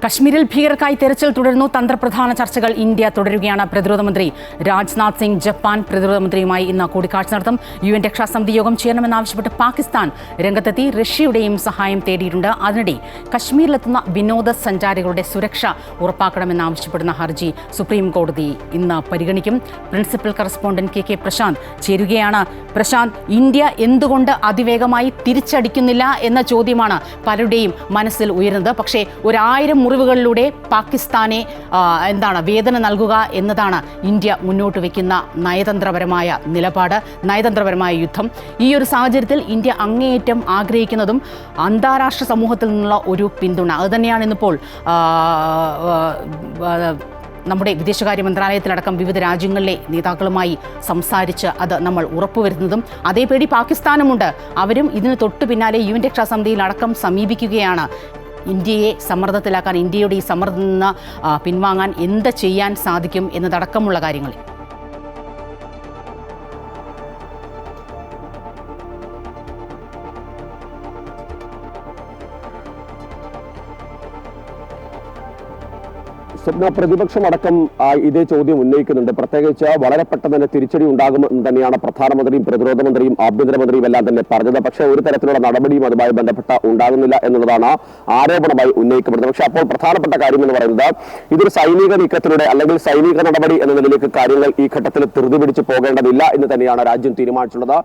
കശ്മീരിൽ ഭീകരർക്കായി തെരച്ചിൽ തുടരുന്നു. തന്ത്രപ്രധാന ചർച്ചകൾ ഇന്ത്യ തുടരുകയാണ്. പ്രതിരോധ മന്ത്രി രാജ്നാഥ് സിംഗ് ജപ്പാൻ പ്രതിരോധ മന്ത്രിയുമായി ഇന്ന് കൂടിക്കാഴ്ച നടത്തും. UN രക്ഷാസമിതി യോഗം ചെയ്യണമെന്നാവശ്യപ്പെട്ട് പാകിസ്ഥാൻ രംഗത്തെത്തി റഷ്യയുടെയും സഹായം തേടിയിട്ടുണ്ട്. അതിനിടെ കശ്മീരിലെത്തുന്ന വിനോദസഞ്ചാരികളുടെ സുരക്ഷ ഉറപ്പാക്കണമെന്നാവശ്യപ്പെടുന്ന ഹർജി സുപ്രീം കോടതി ഇന്ന് പരിഗണിക്കും. പ്രിൻസിപ്പൽ കറസ്പോണ്ടന്റ് KK പ്രശാന്ത് ചേരുകയാണ്. പ്രശാന്ത്, ഇന്ത്യ എന്തുകൊണ്ട് അതിവേഗമായി തിരിച്ചടിക്കുന്നില്ല എന്ന ചോദ്യമാണ് പലരുടെയും മനസ്സിൽ ഉയരുന്നത്. പക്ഷേ 1000 മുറിവുകളിലൂടെ പാകിസ്ഥാനെ വേദന നൽകുക എന്നതാണ് ഇന്ത്യ മുന്നോട്ട് വയ്ക്കുന്ന നയതന്ത്രപരമായ നിലപാട്, നയതന്ത്രപരമായ യുദ്ധം. ഈ ഒരു സാഹചര്യത്തിൽ ഇന്ത്യ അങ്ങേയറ്റം ആഗ്രഹിക്കുന്നതും അന്താരാഷ്ട്ര സമൂഹത്തിൽ നിന്നുള്ള ഒരു പിന്തുണ. അതുതന്നെയാണ് ഇന്നിപ്പോൾ നമ്മുടെ വിദേശകാര്യ മന്ത്രാലയത്തിലടക്കം വിവിധ രാജ്യങ്ങളിലെ നേതാക്കളുമായി സംസാരിച്ച് അത് നമ്മൾ ഉറപ്പുവരുത്തുന്നതും. അതേ പേടി പാകിസ്ഥാനുമുണ്ട്. അവരും ഇതിന് തൊട്ടു പിന്നാലെ UN രക്ഷാസമിതിയിലടക്കം സമീപിക്കുകയാണ്. ഇന്ത്യയെ സമ്മർദ്ദത്തിലാക്കാൻ, ഇന്ത്യയുടെ ഈ സമ്മർദ്ദത്തിൽ നിന്ന് പിൻവാങ്ങാൻ എന്ത് ചെയ്യാൻ സാധിക്കും എന്നതടക്കമുള്ള കാര്യങ്ങളിൽ. സ്വപ്ന, പ്രതിപക്ഷമടക്കം ഇതേ ചോദ്യം ഉന്നയിക്കുന്നുണ്ട്. പ്രത്യേകിച്ച് വളരെ പെട്ടെന്ന് തന്നെ തിരിച്ചടി ഉണ്ടാകുമെന്ന് തന്നെയാണ് പ്രധാനമന്ത്രിയും പ്രതിരോധ മന്ത്രിയും ആഭ്യന്തരമന്ത്രിയും എല്ലാം തന്നെ പറഞ്ഞത്. പക്ഷേ ഒരു തരത്തിലുള്ള നടപടിയും അതുമായി ബന്ധപ്പെട്ട ഉണ്ടാകുന്നില്ല എന്നുള്ളതാണ് ആരോപണമായി ഉന്നയിക്കപ്പെടുന്നത്. പക്ഷേ അപ്പോൾ പ്രധാനപ്പെട്ട കാര്യം എന്ന് പറയുന്നത് ഇതൊരു സൈനിക നീക്കത്തിലൂടെ അല്ലെങ്കിൽ സൈനിക നടപടി എന്ന നിലയിലേക്ക് കാര്യങ്ങൾ ഈ ഘട്ടത്തിൽ ധൃതി പിടിച്ചു പോകേണ്ടതില്ല എന്ന് തന്നെയാണ് രാജ്യം തീരുമാനിച്ചിട്ടുള്ളത്.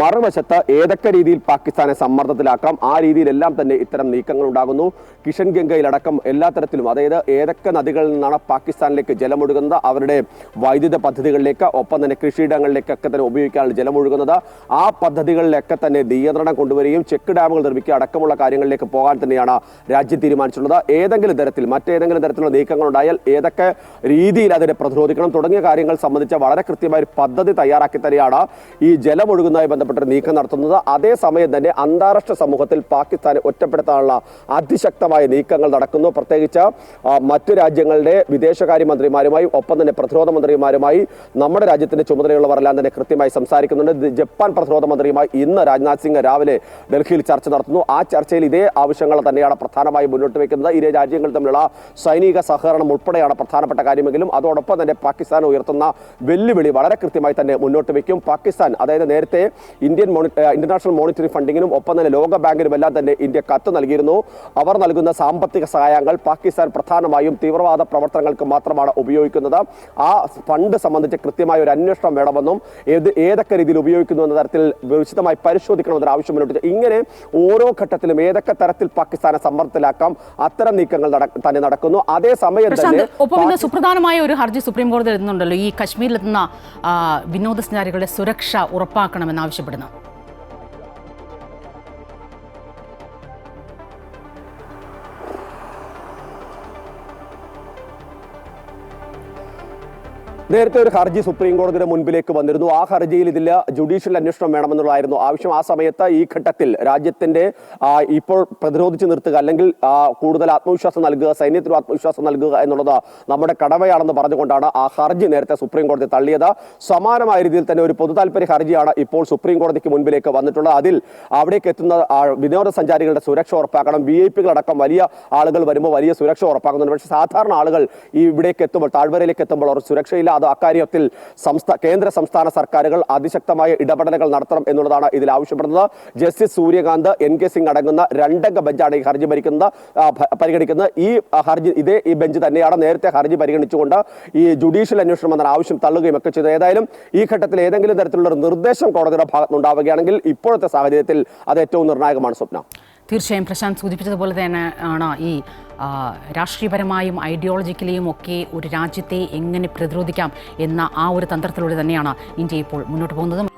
മറുവശത്ത് ഏതൊക്കെ രീതിയിൽ പാകിസ്ഥാനെ സമ്മർദ്ദത്തിലാക്കാം ആ രീതിയിലെല്ലാം തന്നെ ഇത്തരം നീക്കങ്ങൾ ഉണ്ടാകുന്നു. കിഷൻ ഗംഗയിലടക്കം എല്ലാ തരത്തിലും, അതായത് ഏതൊക്കെ നദികളിൽ നിന്നാണ് പാകിസ്ഥാനിലേക്ക് ജലമൊഴുകുന്നത്, അവരുടെ വൈദ്യുത പദ്ധതികളിലേക്ക്, ഒപ്പം തന്നെ കൃഷിയിടങ്ങളിലേക്കൊക്കെ തന്നെ ഉപയോഗിക്കാനുള്ള ജലമൊഴുകുന്നത്, ആ പദ്ധതികളിലൊക്കെ തന്നെ നിയന്ത്രണം കൊണ്ടുവരികയും ചെക്ക് ഡാമുകൾ നിർമ്മിക്കുക അടക്കമുള്ള കാര്യങ്ങളിലേക്ക് പോകാൻ തന്നെയാണ് രാജ്യം തീരുമാനിച്ചിട്ടുള്ളത്. ഏതെങ്കിലും തരത്തിൽ മറ്റേതെങ്കിലും തരത്തിലുള്ള നീക്കങ്ങൾ ഉണ്ടായാൽ ഏതൊക്കെ രീതിയിൽ അതിനെ പ്രതിരോധിക്കണം തുടങ്ങിയ കാര്യങ്ങൾ സംബന്ധിച്ച വളരെ കൃത്യമായ ഒരു പദ്ധതി തയ്യാറാക്കി തന്നെയാണ് ഈ ജലമൊഴുകുന്നതുമായി ബന്ധപ്പെട്ട നീക്കം നടത്തുന്നത്. അതേസമയം തന്നെ അന്താരാഷ്ട്ര സമൂഹത്തിൽ പാകിസ്ഥാനെ ഒറ്റപ്പെടുത്താനുള്ള അതിശക്തമായ നീക്കങ്ങൾ നടക്കുന്നു. പ്രത്യേകിച്ച് മറ്റു രാജ്യങ്ങളുടെ വിദേശകാര്യമന്ത്രിമാരുമായും ഒപ്പം തന്നെ പ്രതിരോധ മന്ത്രിമാരുമായി നമ്മുടെ രാജ്യത്തിന്റെ ചുമതലയുള്ളവരെല്ലാം തന്നെ കൃത്യമായി സംസാരിക്കുന്നുണ്ട്. ജപ്പാൻ പ്രതിരോധ മന്ത്രിയുമായി ഇന്ന് രാജ്നാഥ് സിംഗ് രാവിലെ ഡൽഹിയിൽ ചർച്ച നടത്തുന്നു. ആ ചർച്ചയിൽ ഇതേ ആവശ്യങ്ങൾ തന്നെയാണ് പ്രധാനമായും മുന്നോട്ട് വയ്ക്കുന്നത്. ഇരു രാജ്യങ്ങൾ തമ്മിലുള്ള സൈനിക സഹകരണം ഉൾപ്പെടെയാണ് പ്രധാനപ്പെട്ട കാര്യമെങ്കിലും അതോടൊപ്പം തന്നെ പാകിസ്ഥാൻ ഉയർത്തുന്ന വെല്ലുവിളി വളരെ കൃത്യമായി തന്നെ മുന്നോട്ട് വയ്ക്കും. പാകിസ്ഥാൻ, അതായത് നേരത്തെ ഇന്റർനാഷണൽ മോണിറ്ററി ഫണ്ടിങ്ങിനും ഒപ്പം തന്നെ ലോക ബാങ്കിനും എല്ലാം തന്നെ ഇന്ത്യ കത്ത് നൽകിയിരുന്നു. അവർ നൽകുന്ന സാമ്പത്തിക സഹായങ്ങൾ പാകിസ്ഥാൻ പ്രധാനമായും തീവ്രവാദ പ്രവർത്തനങ്ങൾക്ക് മാത്രമാണ് ഉപയോഗിക്കുന്നത്. ആ ഫണ്ട് സംബന്ധിച്ച് കൃത്യമായ ഒരു അന്വേഷണം വേണമെന്നും ഏതൊക്കെ രീതിയിൽ ഉപയോഗിക്കുന്നു എന്ന തരത്തിൽ വിശദമായി പരിശോധിക്കണമെന്നൊരു ആവശ്യം മുന്നോട്ട്. ഇങ്ങനെ ഓരോ ഘട്ടത്തിലും ഏതൊക്കെ തരത്തിൽ പാകിസ്ഥാനെ സമ്മർദ്ദത്തിലാക്കാം അത്തരം നീക്കങ്ങൾ തന്നെ നടക്കുന്നു. അതേസമയം തന്നെ ഒപ്പം സുപ്രധാനമായ ഒരു ഹർജി സുപ്രീം കോടതി എഴുതുന്നുണ്ടല്ലോ, ഈ കശ്മീരിലെത്തുന്ന വിനോദസഞ്ചാരികളുടെ സുരക്ഷ ഉറപ്പാക്കണമെന്നാവശ്യപ്പെടുന്നു. നേരത്തെ ഒരു ഹർജി സുപ്രീം കോടതിയുടെ മുൻപിലേക്ക് വന്നിരുന്നു. ആ ഹർജിയിൽ ഇതിൽ ജുഡീഷ്യൽ അന്വേഷണം വേണമെന്നുള്ളതായിരുന്നു ആവശ്യം. ആ സമയത്ത് ഈ ഘട്ടത്തിൽ രാജ്യത്തിന്റെ ഇപ്പോൾ പ്രതിരോധിച്ച് നിർത്തുക അല്ലെങ്കിൽ കൂടുതൽ ആത്മവിശ്വാസം നൽകുക, സൈന്യത്തിനും ആത്മവിശ്വാസം നൽകുക എന്നുള്ളത് നമ്മുടെ കടമയാണെന്ന് പറഞ്ഞുകൊണ്ടാണ് ആ ഹർജി നേരത്തെ സുപ്രീം കോടതി തള്ളിയത്. സമാനമായ രീതിയിൽ തന്നെ ഒരു പൊതുതാൽപര്യ ഹർജിയാണ് ഇപ്പോൾ സുപ്രീം കോടതിക്ക് മുൻപിലേക്ക് വന്നിട്ടുള്ളത്. അതിൽ അവിടേക്ക് എത്തുന്ന വിനോദസഞ്ചാരികളുടെ സുരക്ഷ ഉറപ്പാക്കണം. VIP-കളടക്കം വലിയ ആളുകൾ വരുമ്പോൾ വലിയ സുരക്ഷ ഉറപ്പാക്കുന്നുണ്ട്. പക്ഷേ സാധാരണ ആളുകൾ ഈ ഇവിടേക്ക് എത്തുമ്പോൾ, താഴ്വരയിലേക്ക് എത്തുമ്പോൾ അവർ സുരക്ഷയില്ല. അത് അക്കാര്യത്തിൽ കേന്ദ്ര സംസ്ഥാന സർക്കാരുകൾ അതിശക്തമായ ഇടപെടലുകൾ നടത്തണം എന്നുള്ളതാണ് ഇതിൽ ആവശ്യപ്പെടുന്നത്. ജസ്റ്റിസ് സൂര്യകാന്ത്, NK സിംഗ് അടങ്ങുന്ന 2 അംഗ ബെഞ്ചാണ് ഈ ഹർജി പരിഗണിക്കുന്നത്. ഈ ബെഞ്ച് തന്നെയാണ് നേരത്തെ ഹർജി പരിഗണിച്ചുകൊണ്ട് ഈ ജുഡീഷ്യൽ അന്വേഷണം എന്ന ആവശ്യം തള്ളുകയും ഒക്കെ ചെയ്തത്. ഏതായാലും ഈ ഘട്ടത്തിൽ ഏതെങ്കിലും തരത്തിലുള്ള ഒരു നിർദ്ദേശം കോടതിയുടെ ഭാഗത്തുനിന്നുണ്ടാവുകയാണെങ്കിൽ ഇപ്പോഴത്തെ സാഹചര്യത്തിൽ അത് ഏറ്റവും നിർണായകമാണ്. സ്വപ്ന, തീർച്ചയായും പ്രശാന്ത് സൂചിപ്പിച്ചതുപോലെ തന്നെ ആണ് ഈ രാഷ്ട്രീയപരമായും ഐഡിയോളജിക്കലിയും ഒക്കെ ഒരു രാജ്യത്തെ എങ്ങനെ പ്രതിരോധിക്കാം എന്ന ആ ഒരു തന്ത്രത്തിലൂടെ തന്നെയാണ് ഇന്ത്യ ഇപ്പോൾ മുന്നോട്ട് പോകുന്നത്.